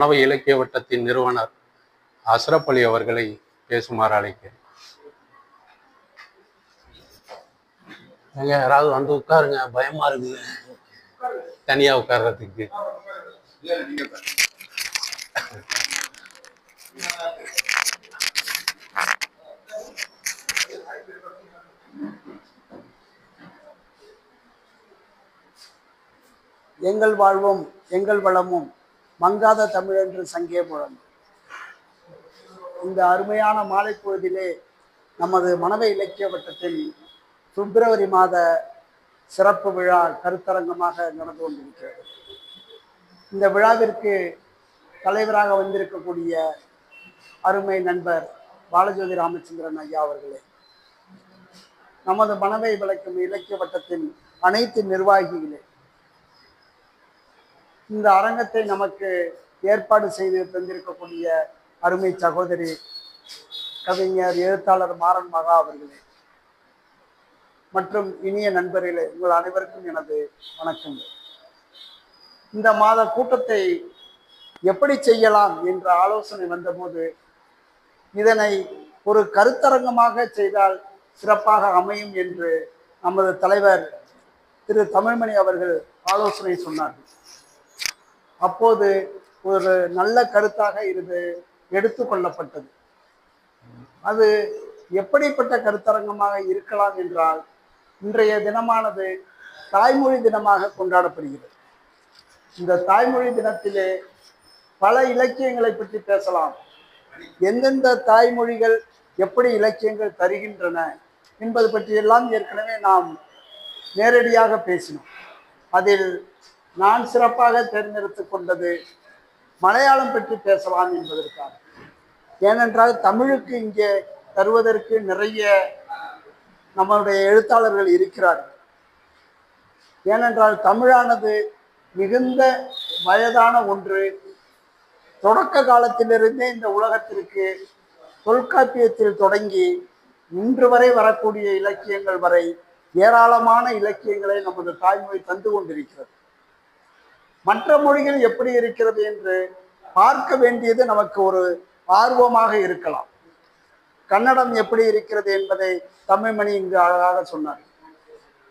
மாணவ இலக்கிய வட்டத்தின் நிறுவனர் அஸ்ரப் அலி அவர்களை பேசுமாறு அழைக்கிறேன். யாராவது வந்து உட்காருங்க, பயமா இருக்கு தனியா உட்கார்றதுக்கு. எங்கள் வாழ்வும் எங்கள் வளமும் மங்காத தமிழென்று சங்கே முழங்கும். இந்த அருமையான மாலை பொழுதிலே நமது மனவ இலக்கிய வட்டத்தின் பிப்ரவரி மாத சிறப்பு விழா கருத்தரங்கமாக நடந்து கொண்டிருக்கிறது. இந்த விழாவிற்கு தலைவராக வந்திருக்கக்கூடிய அருமை நண்பர் பாலஜோதி ராமச்சந்திரன் ஐயா அவர்களே, நமது மனவை விளக்கும் இலக்கிய வட்டத்தின் அனைத்து நிர்வாகிகளே, இந்த அரங்கத்தை நமக்கு ஏற்பாடு செய்து தந்திருக்கக்கூடிய அருமை சகோதரி கவிஞர் எழுத்தாளர் மாறன் மகா அவர்களே, மற்றும் இனிய நண்பர்களே, உங்கள் அனைவருக்கும் எனது வணக்கங்கள். இந்த மாத கூட்டத்தை எப்படி செய்யலாம் என்ற ஆலோசனை வந்தபோது இதனை ஒரு கருத்தரங்கமாக செய்தால் சிறப்பாக அமையும் என்று நமது தலைவர் திரு தமிழ்மணி அவர்கள் ஆலோசனை சொன்னார்கள். அப்போது ஒரு நல்ல கருத்தாக இது எடுத்துக்கொள்ளப்பட்டது. அது எப்படிப்பட்ட கருத்தரங்கமாக இருக்கலாம் என்றால், இன்றைய தினமானது தாய்மொழி தினமாக கொண்டாடப்படுகிறது. இந்த தாய்மொழி தினத்திலே பல இலக்கியங்களை பற்றி பேசலாம். எந்தெந்த தாய்மொழிகள் எப்படி இலக்கியங்கள் தருகின்றன என்பது பற்றியெல்லாம் ஏற்கனவே நாம் நேரடியாக பேசினோம். அதில் நான் சிறப்பாக தேர்ந்தெடுத்து கொண்டது மலையாளம் பற்றி பேசலாம் என்பதற்காக. ஏனென்றால் தமிழுக்கு இங்கே தருவதற்கு நிறைய நம்மளுடைய எழுத்தாளர்கள் இருக்கிறார்கள். ஏனென்றால் தமிழானது மிகுந்த வயதான ஒன்று. தொடக்க காலத்திலிருந்தே இந்த உலகத்திற்கு தொல்காப்பியத்தில் தொடங்கி இன்று வரை வரக்கூடிய இலக்கியங்கள் வரை ஏராளமான இலக்கியங்களை நமது தாய்மொழி தந்து கொண்டிருக்கிறது. மற்ற மொழிகள் எப்படி இருக்கிறது என்று பார்க்க வேண்டியது நமக்கு ஒரு ஆர்வமாக இருக்கலாம். கன்னடம் எப்படி இருக்கிறது என்பதை தமிழ்மணி இங்கு அழகாக சொன்னார்.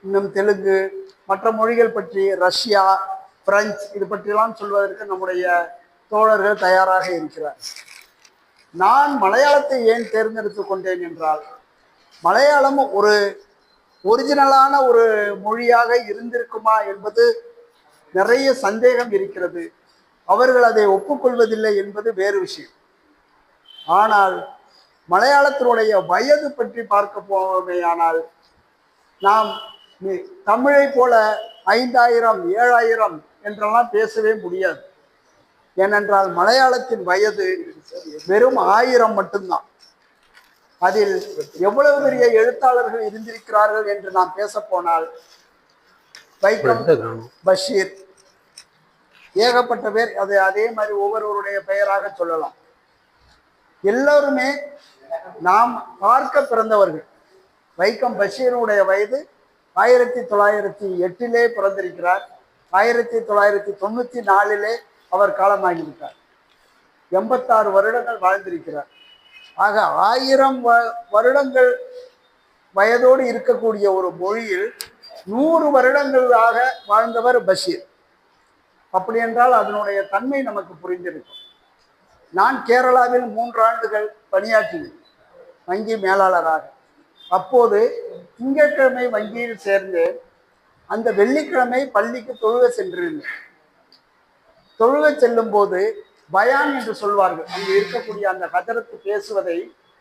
இன்னும் தெலுங்கு, மற்ற மொழிகள் பற்றி, ரஷ்யா, பிரெஞ்சு, இது பற்றியெல்லாம் சொல்வதற்கு நம்முடைய தோழர்கள் தயாராக இருக்கிறார். நான் மலையாளத்தை ஏன் தேர்ந்தெடுத்து கொண்டேன் என்றால், மலையாளம் ஒரு ஒரிஜினலான ஒரு மொழியாக இருந்திருக்குமா என்பது நிறைய சந்தேகம் இருக்கிறது. அவர்கள் அதை ஒப்புக்கொள்வதில்லை என்பது வேறு விஷயம். ஆனால் மலையாளத்தினுடைய வயது பற்றி பார்க்க போவேயானால், நாம் தமிழை போல 5000 7000 என்றெல்லாம் பேசவே முடியாது. ஏனென்றால் மலையாளத்தின் வயது வெறும் 1000 மட்டும்தான். அதில் எவ்வளவு பெரிய எழுத்தாளர்கள் இருந்திருக்கிறார்கள் என்று நாம் பேச போனால், வைக்கம், பஷீர், ஏகப்பட்ட பேர். அதே மாதிரி ஒவ்வொருவருடைய பெயராக சொல்லலாம். எல்லோருமே நாம் பார்க்க பிறந்தவர்கள். வைக்கம் பஷீருடைய வயது 1908 பிறந்திருக்கிறார். 1994 அவர் காலமாகிவிட்டார். 86 வருடங்கள் வாழ்ந்திருக்கிறார். ஆக 1000 வருடங்கள் வயதோடு இருக்கக்கூடிய ஒரு மொழியில் 100 வருடங்களாக வாழ்ந்தவர் பஷீர். அப்படி என்றால் அதனுடைய தன்மை நமக்கு புரிந்திருக்கும். நான் கேரளாவில் 3 ஆண்டுகள் பணியாற்றினேன் வங்கி மேலாளராக. அப்போது திங்கட்கிழமை வங்கியில் சேர்ந்து அந்த வெள்ளிக்கிழமை பள்ளிக்கு தொழுக சென்றிருந்தேன். தொழுக செல்லும் போது பயான் என்று சொல்வார்கள். அங்கு இருக்கக்கூடிய அந்த ஹஜரத்து பேசுவதை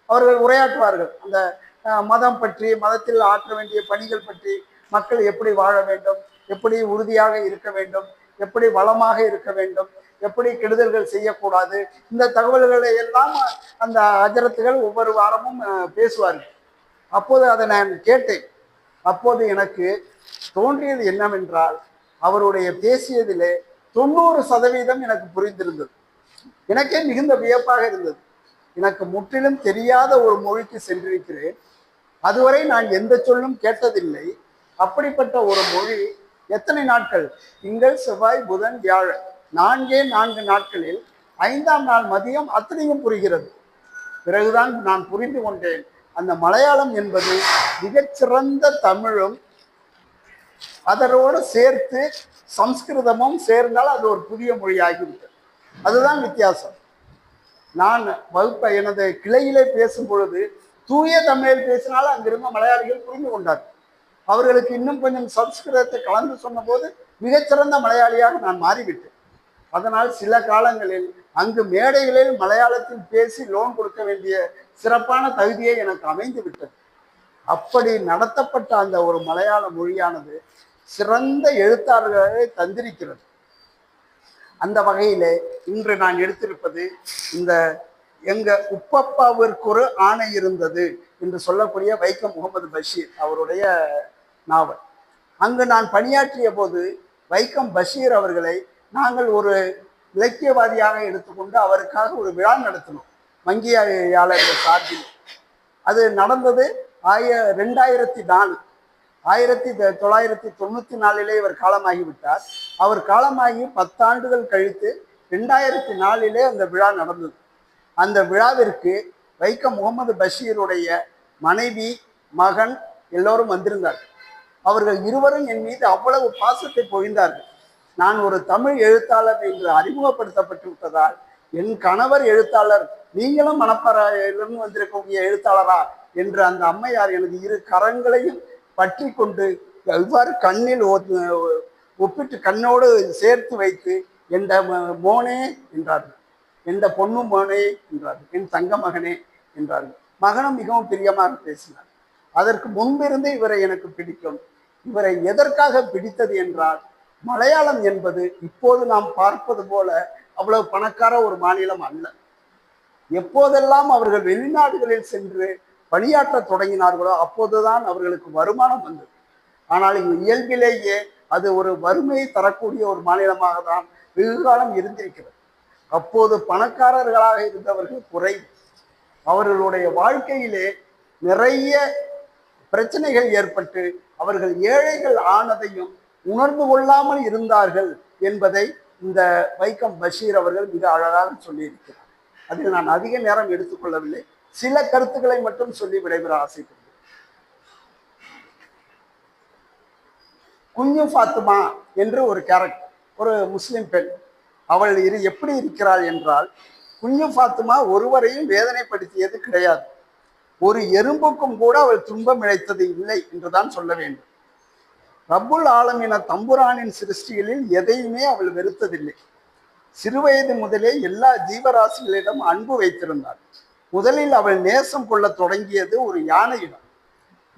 அவர்கள் உரையாற்றுவார்கள். அந்த மதம் பற்றி, மதத்தில் ஆற்ற வேண்டிய பணிகள் பற்றி, மக்கள் எப்படி வாழ வேண்டும், எப்படி உறுதியாக இருக்க வேண்டும், எப்படி வளமாக இருக்க வேண்டும், எப்படி கெடுதல்கள் செய்யக்கூடாது, இந்த தகவல்களை எல்லாம் அந்த ஹஜரத்துகள் ஒவ்வொரு வாரமும் பேசுவார்கள். அப்போது அதை நான் கேட்டேன். அப்போது எனக்கு தோன்றியது என்னவென்றால், அவருடைய பேசியதிலே 90% எனக்கு புரிந்திருந்தது. எனக்கே மிகுந்த வியப்பாக இருந்தது. எனக்கு முற்றிலும் தெரியாத ஒரு மொழிக்கு சென்றிருக்கிறேன். அதுவரை நான் எந்த சொல்லும் கேட்டதில்லை. அப்படிப்பட்ட ஒரு மொழி எத்தனை நாட்கள், திங்கள், செவ்வாய், புதன், வியாழன், 4 நாட்களில் 5ஆம் நாள் மதியம் அத்தனையும் புரிகிறது. பிறகுதான் நான் புரிந்து கொண்டேன், அந்த மலையாளம் என்பது மிகச்சிறந்த தமிழும் அதனோடு சேர்த்து சம்ஸ்கிருதமும் சேர்ந்தால் அது ஒரு புதிய மொழியாகிவிட்டது. அதுதான் வித்தியாசம். நான் எனது கிளையிலே பேசும் பொழுது தூய தமிழில் பேசினாலும் அங்கிருந்த மலையாளிகள் புரிந்து கொண்டார். அவர்களுக்கு இன்னும் கொஞ்சம் சம்ஸ்கிருதத்தை கலந்து சொன்னபோது மிகச்சிறந்த மலையாளியாக நான் மாறிவிட்டேன். அதனால் சில காலங்களில் அங்கு மேடைகளில் மலையாளத்தில் பேசி லோன் கொடுக்க வேண்டிய சிறப்பான தகுதியை எனக்கு அமைந்து விட்டது. அப்படி நடத்தப்பட்ட அந்த ஒரு மலையாள மொழியானது சிறந்த எழுத்தாளர்களை தந்திருக்கிறது. அந்த வகையிலே இன்று நான் எடுத்திருப்பது இந்த எங்க உப்பப்பாவிற்கு ஒரு ஆணை இருந்தது என்று சொல்லக்கூடிய வைக்கம் முகமது பஷீர் அவருடைய நாவல். அங்கு நான் பணியாற்றிய போது வைக்கம் பஷீர் அவர்களை நாங்கள் ஒரு இலக்கியவாதியாக எடுத்துக்கொண்டு அவருக்காக ஒரு விழா நடத்தினோம் வங்கியாளர்கள் சார்பில். அது நடந்தது 2004. 1994 இவர் காலமாகிவிட்டார். அவர் காலமாகி 10 ஆண்டுகள் கழித்து 2004 அந்த விழா நடந்தது. அந்த விழாவிற்கு வைக்கம் முகமது பஷீருடைய மனைவி, மகன் எல்லோரும் வந்திருந்தார்கள். அவர்கள் இருவரும் என் மீது அவ்வளவு பாசத்தை பொழிந்தார்கள். நான் ஒரு தமிழ் எழுத்தாளர் என்று அறிமுகப்படுத்தப்பட்டு விட்டதால், என் கணவர் எழுத்தாளர், நீங்களும் மணப்பாறையிலிருந்து வந்திருக்கக்கூடிய எழுத்தாளரா என்று அந்த அம்மையார் எனது 2 கரங்களையும் பற்றி கொண்டு இவ்வாறு கண்ணில் ஒப்பிட்டு கண்ணோடு சேர்த்து வைத்து என்ற மோனே என்றார்கள், எந்த பொண்ணு மோனே என்றார்கள், என் தங்க மகனே என்றார்கள். மகனும் மிகவும் பிரியமாக பேசினார். அதற்கு முன்பிருந்து இவரை எனக்கு பிடிக்கும். இவரை எதற்காக பிடித்தது என்றால், மலையாளம் என்பது இப்போது நாம் பார்ப்பது போல அவ்வளவு பணக்கார ஒரு மாநிலம் அல்ல. எப்போதெல்லாம் அவர்கள் வெளிநாடுகளில் சென்று பணியாற்ற தொடங்கினார்களோ அப்போதுதான் அவர்களுக்கு வருமானம் வந்தது. ஆனால் இங்கு இயல்பிலேயே அது ஒரு வறுமையை தரக்கூடிய ஒரு மாநிலமாக தான் வெகுகாலம் இருந்திருக்கிறது. அப்போது பணக்காரர்களாக இருந்தவர்கள் குறைவு. அவர்களுடைய வாழ்க்கையிலே நிறைய பிரச்சனைகள் ஏற்பட்டு அவர்கள் ஏழைகள் ஆனதையும் உணர்ந்து கொள்ளாமல் இருந்தார்கள் என்பதை இந்த வைக்கம் பஷீர் அவர்கள் மிக அழகாக சொல்லியிருக்கிறார். அதில் நான் அதிக நேரம் எடுத்துக்கொள்ளவில்லை, சில கருத்துக்களை மட்டும் சொல்லி விடைபெற ஆசைப்படுகிறேன். குஞ்சு ஃபாத்துமா என்று ஒரு கேரக்டர், ஒரு முஸ்லிம் பெண். அவள் எப்படி இருக்கிறாள் என்றால், குஞ்சு ஃபாத்துமா ஒருவரையும் வேதனைப்படுத்தியது கிடையாது. ஒரு எறும்புக்கும் கூட அவள் துன்பம் இழைத்தது இல்லை என்றுதான் சொல்ல வேண்டும். ரப்புல் ஆலமீன தம்புரானின் சிருஷ்டிகளில் எதையுமே அவள் வெறுத்ததில்லை. சிறுவயது முதலே எல்லா ஜீவராசிகளிடம் அன்பு வைத்திருந்தாள். முதலில் அவள் நேசம் கொள்ள தொடங்கியது ஒரு யானையிடம்.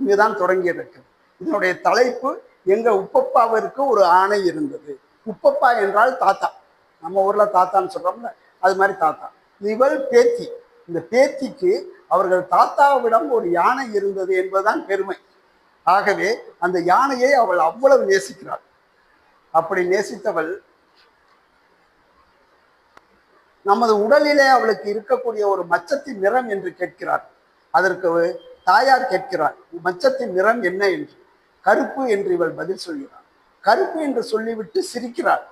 இங்குதான் தொடங்கியிருக்கு. இதனுடைய தலைப்பு, எங்க உப்பப்பாவிற்கு ஒரு ஆணை இருந்தது. உப்பப்பா என்றால் தாத்தா, நம்ம ஊர்ல தாத்தான்னு சொல்றோம்ல, அது மாதிரி தாத்தா. இவள் பேத்தி. இந்த பேத்திக்கு அவர்கள் தாத்தாவிடம் ஒரு யானை இருந்தது என்பதுதான் பெருமை. ஆகவே அந்த யானையை அவள் அவ்வளவு நேசிக்கிறாள். அப்படி நேசித்தவள் நமது உடலிலே அவளுக்கு இருக்கக்கூடிய ஒரு மச்சத்தின் நிறம் என்று கேட்கிறார். அதற்கு தாயார் கேட்கிறார், மச்சத்தின் நிறம் என்ன என்று. கருப்பு என்று இவள் பதில் சொல்கிறார். கருப்பு என்று சொல்லிவிட்டு சிரிக்கிறார்.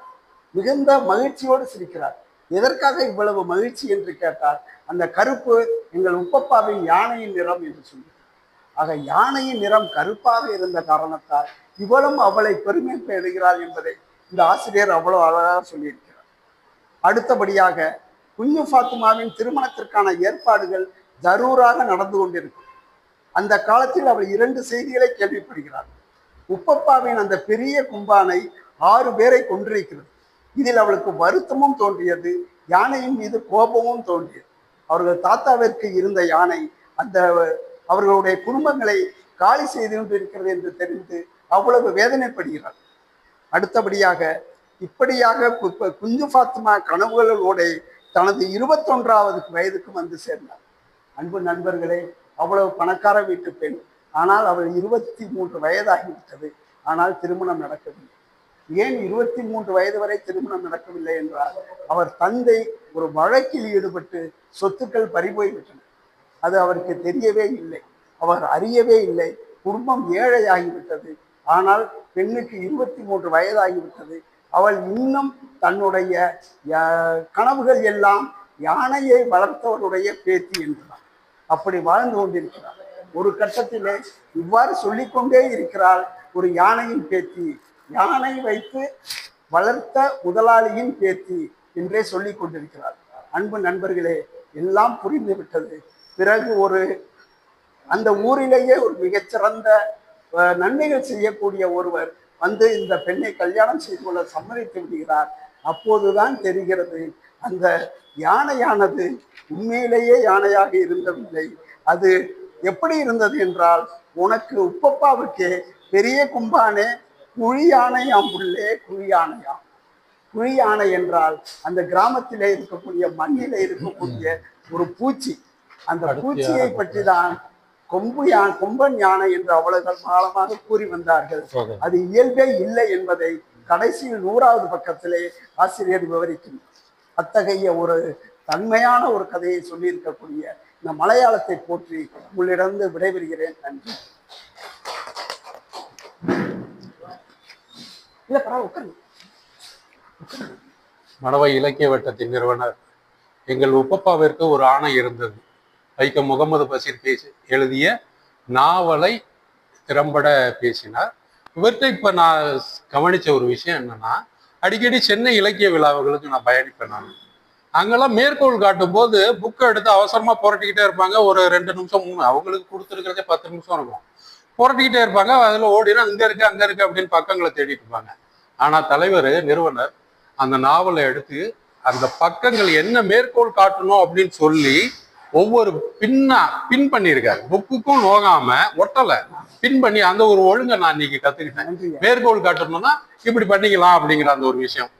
மிகுந்த மகிழ்ச்சியோடு சிரிக்கிறார். எதற்காக இவ்வளவு மகிழ்ச்சி என்று கேட்டால், அந்த கருப்பு எங்கள் உப்பப்பாவின் யானையின் நிறம் என்று சொல்கிறார். ஆக யானையின் நிறம் கருப்பாக இருந்த காரணத்தால் இவளும் அவளை பெருமை பெறுகிறாள் என்பதை இந்த ஆசிரியர் அவ்வளவு அழகாக சொல்லியிருக்கிறார். அடுத்தபடியாக குஞ்சு ஃபாத்துமாவின் திருமணத்திற்கான ஏற்பாடுகள் ஜரூராக நடந்து கொண்டிருக்கும். அந்த காலத்தில் அவள் 2 செய்திகளை கேள்விப்படுகிறாள். உப்பப்பாவின் அந்த பெரிய கும்பானை 6 பேரை கொன்றிருக்கிறது. இதில் அவளுக்கு வருத்தமும் தோன்றியது, யானையின் மீது கோபமும் தோன்றியது. அவர்கள் தாத்தாவிற்கு இருந்த யானை அந்த அவர்களுடைய குடும்பங்களை காலி செய்து கொண்டிருக்கிறது என்று தெரிந்து அவ்வளவு வேதனைப்படுகிறார். அடுத்தபடியாக இப்படியாக குஞ்சு ஃபாத்துமா கனவுகளோட தனது 21வது வயதுக்கு வந்து சேர்ந்தார். அன்பு நண்பர்களே, அவ்வளவு பணக்கார வீட்டு பெண். ஆனால் அவள் 23 வயதாகிவிட்டது. ஆனால் திருமணம் நடக்கவில்லை. ஏன் 23 வயது வரை திருமணம் நடக்கவில்லை என்றால், அவர் தந்தை ஒரு வழக்கில் ஈடுபட்டு சொத்துக்கள் பறிபோய்விட்டன. அது அவருக்கு தெரியவே இல்லை, அவர் அறியவே இல்லை. குடும்பம் ஏழையாகிவிட்டது. ஆனால் பெண்ணுக்கு 23 வயதாகிவிட்டது. அவள் இன்னும் தன்னுடைய கனவுகள் எல்லாம் யானையை வளர்த்தவருடைய பேத்தி என்றார். அப்படி வாழ்ந்து கொண்டிருக்கிறார். ஒரு கட்டத்திலே இவ்வாறு சொல்லிக்கொண்டே இருக்கிறாள், ஒரு யானையின் பேத்தி, யானை வைத்து வளர்த்த முதலாளியின் பேத்தி என்றே சொல்லிக் கொண்டிருக்கிறார். அன்பு நண்பர்களே, எல்லாம் புரிந்து விட்டது. பிறகு அந்த ஊரிலேயே ஒரு மிகச்சிறந்த நன்மைகள் செய்யக்கூடிய ஒருவர் வந்து இந்த பெண்ணை கல்யாணம் செய்து கொள்ள சம்மதித்து விடுகிறார். அப்போதுதான் தெரிகிறது, அந்த யானையானது உண்மையிலேயே யானையாக இருந்தவில்லை. அது எப்படி இருந்தது என்றால், உனக்கு உப்பப்பாவுக்கே பெரிய கும்பானே குழி யானையாம் உள்ளே குழி யானையாம். குழி யானை என்றால் அந்த கிராமத்திலே இருக்கக்கூடிய மண்ணிலே இருக்கக்கூடிய ஒரு பூச்சி. அந்த பூச்சியை பற்றி தான் கொம்பன் யானை என்று அவ்வளவு காலமாக கூறி வந்தார்கள். அது இயல்பே இல்லை என்பதை கடைசியில் 100வது பக்கத்திலே ஆசிரியர் விவரிக்கின்றார். அத்தகைய ஒரு தன்மையான ஒரு கதையை சொல்லியிருக்கக்கூடிய இந்த மலையாளத்தை போற்றி உங்களிடந்து விடைபெறுகிறேன். நன்றி. இல்ல பரவாயில்ல. மடவை இலக்கிய வட்டத்தின் நிறுவனர் எங்கள் உப்பப்பாவிற்கு ஒரு ஆணை இருந்தது. வைக்கம் முகமது பஷீர் எழுதிய நாவலை திறம்பட பேசினார். இவர்கிட்ட இப்ப நான் கவனிச்ச ஒரு விஷயம் என்னன்னா, அடிக்கடி சென்னை இலக்கிய விழாவுகளுக்கு நான் பயணிப்பேன். நான் அங்கெல்லாம் மேற்கோள் காட்டும் போது புக்கை எடுத்து அவசரமா புரட்டிக்கிட்டே இருப்பாங்க. ஒரு 2 நிமிஷம் 3, அவங்களுக்கு கொடுத்துருக்கிறதே 10 நிமிஷம் இருக்கும். புரட்டிக்கிட்டே இருப்பாங்க. அதுல ஓடினா இங்க இருக்கு அங்க இருக்கு அப்படின்னு பக்கங்களை தேடிட்டு இருப்பாங்க. ஆனா தலைவர் நிறுவனர் அந்த நாவலை எடுத்து அந்த பக்கங்கள் என்ன மேற்கோள் காட்டணும் அப்படின்னு சொல்லி ஒவ்வொரு பின் பண்ணியிருக்காரு. புக்குக்கும் நோகாம ஒட்டல, பின் பண்ணி அந்த ஒரு ஒழுங்கை நான் இன்னைக்கு கத்துக்கிட்டேன். மேற்கோள் காட்டணும்னா இப்படி பண்ணிக்கலாம் அப்படிங்கிற அந்த ஒரு விஷயம்